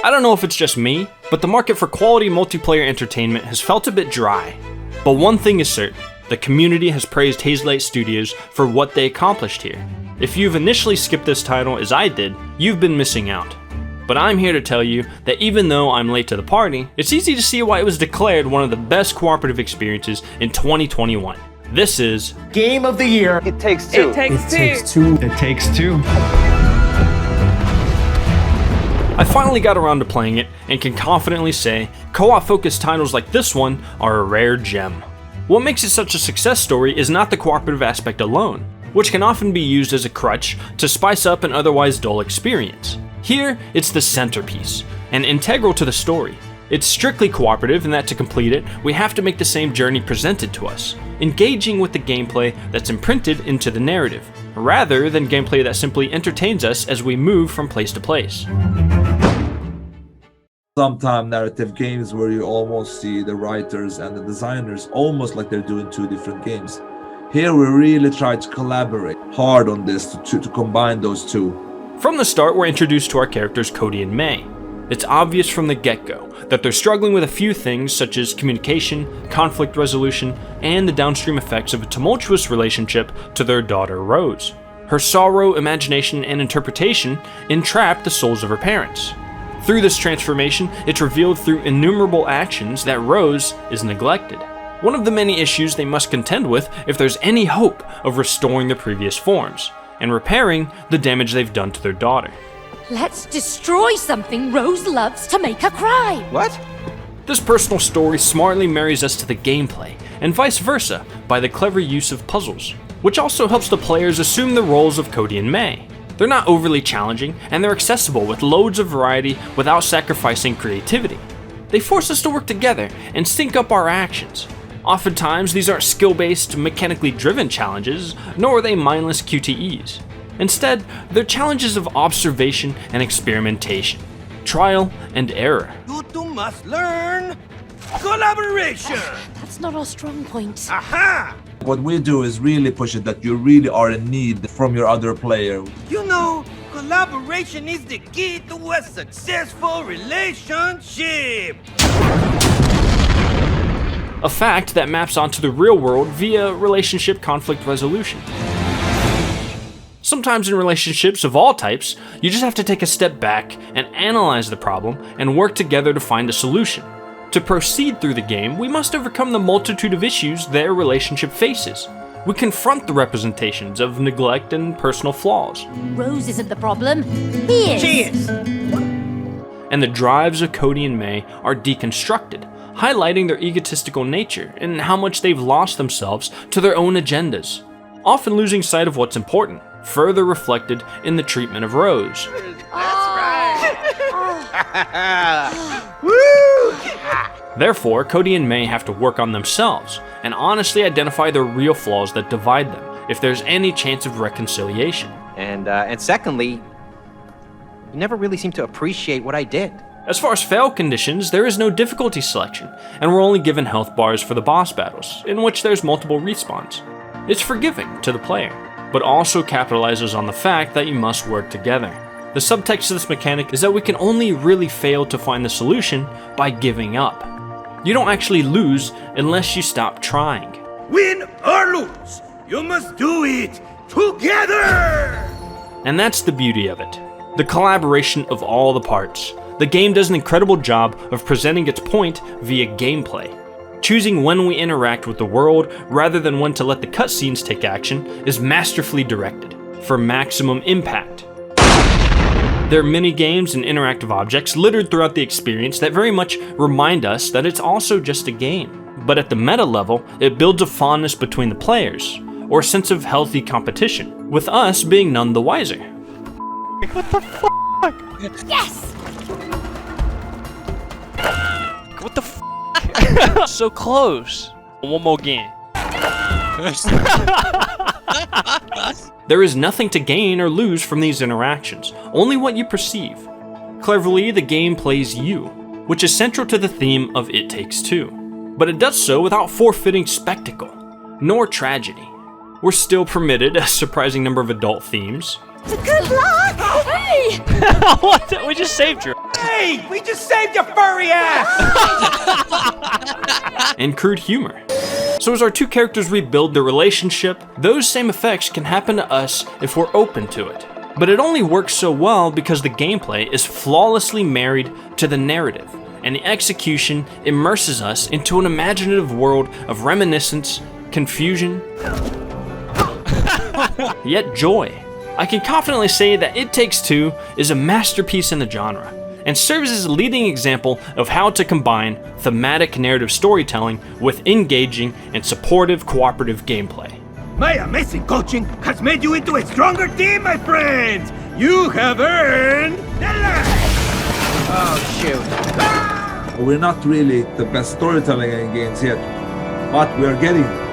I don't know if it's just me, but the market for quality multiplayer entertainment has felt a bit dry. But one thing is certain, the community has praised Hazelight Studios for what they accomplished here. If you've initially skipped this title as I did, you've been missing out. But I'm here to tell you that even though I'm late to the party, it's easy to see why it was declared one of the best cooperative experiences in 2021. This is Game of the Year. It takes two. It takes two. It takes two. I finally got around to playing it and can confidently say co-op focused titles like this one are a rare gem. What makes it such a success story is not the cooperative aspect alone, which can often be used as a crutch to spice up an otherwise dull experience. Here, it's the centerpiece, and integral to the story. It's strictly cooperative in that to complete it, we have to make the same journey presented to us, engaging with the gameplay that's imprinted into the narrative, rather than gameplay that simply entertains us as we move from place to place. Sometimes narrative games where you almost see the writers and the designers almost like they're doing two different games. Here we really try to collaborate hard on this to combine those two. From the start, we're introduced to our characters Cody and May. It's obvious from the get-go that they're struggling with a few things such as communication, conflict resolution, and the downstream effects of a tumultuous relationship to their daughter Rose. Her sorrow, imagination, and interpretation entrap the souls of her parents. Through this transformation, it's revealed through innumerable actions that Rose is neglected. One of the many issues they must contend with if there's any hope of restoring their previous forms, and repairing the damage they've done to their daughter. Let's destroy something Rose loves to make her cry. What? This personal story smartly marries us to the gameplay, and vice versa, by the clever use of puzzles, which also helps the players assume the roles of Cody and May. They're not overly challenging, and they're accessible with loads of variety without sacrificing creativity. They force us to work together and sync up our actions. Oftentimes, these aren't skill-based, mechanically driven challenges, nor are they mindless QTEs. Instead, they're challenges of observation and experimentation, trial and error. You two must learn collaboration. That's not our strong point. Aha! What we do is really push it that you really are in need from your other player. You know, collaboration is the key to a successful relationship. A fact that maps onto the real world via relationship conflict resolution. Sometimes in relationships of all types, you just have to take a step back and analyze the problem and work together to find a solution. To proceed through the game, we must overcome the multitude of issues their relationship faces. We confront the representations of neglect and personal flaws. Rose isn't the problem. He is. She is. And the drives of Cody and May are deconstructed, highlighting their egotistical nature and how much they've lost themselves to their own agendas, often losing sight of what's important, further reflected in the treatment of Rose. Therefore, Cody and May have to work on themselves and honestly identify the real flaws that divide them, if there's any chance of reconciliation. And secondly, you never really seem to appreciate what I did. As far as fail conditions, there is no difficulty selection, and we're only given health bars for the boss battles, in which there's multiple respawns. It's forgiving to the player, but also capitalizes on the fact that you must work together. The subtext of this mechanic is that we can only really fail to find the solution by giving up. You don't actually lose unless you stop trying. Win or lose, you must do it together! And that's the beauty of it. The collaboration of all the parts. The game does an incredible job of presenting its point via gameplay. Choosing when we interact with the world rather than when to let the cutscenes take action is masterfully directed for maximum impact. There are mini games and interactive objects littered throughout the experience that very much remind us that it's also just a game. But at the meta level, it builds a fondness between the players, or a sense of healthy competition, with us being none the wiser. What the f***? Yes! What the f***? So close. One more game. There is nothing to gain or lose from these interactions, only what you perceive. Cleverly, the game plays you, which is central to the theme of It Takes Two. But it does so without forfeiting spectacle, nor tragedy. We're still permitted a surprising number of adult themes. Good luck! Hey! What? We just saved her. Hey, we just saved your furry ass! and crude humor. So as our two characters rebuild their relationship, those same effects can happen to us if we're open to it. But it only works so well because the gameplay is flawlessly married to the narrative, and the execution immerses us into an imaginative world of reminiscence, confusion, yet joy. I can confidently say that It Takes Two is a masterpiece in the genre, and serves as a leading example of how to combine thematic narrative storytelling with engaging and supportive cooperative gameplay. My amazing coaching has made you into a stronger team, my friends! You have earned the life! Oh, shoot. We're not really the best storytelling in games yet, but we're getting there.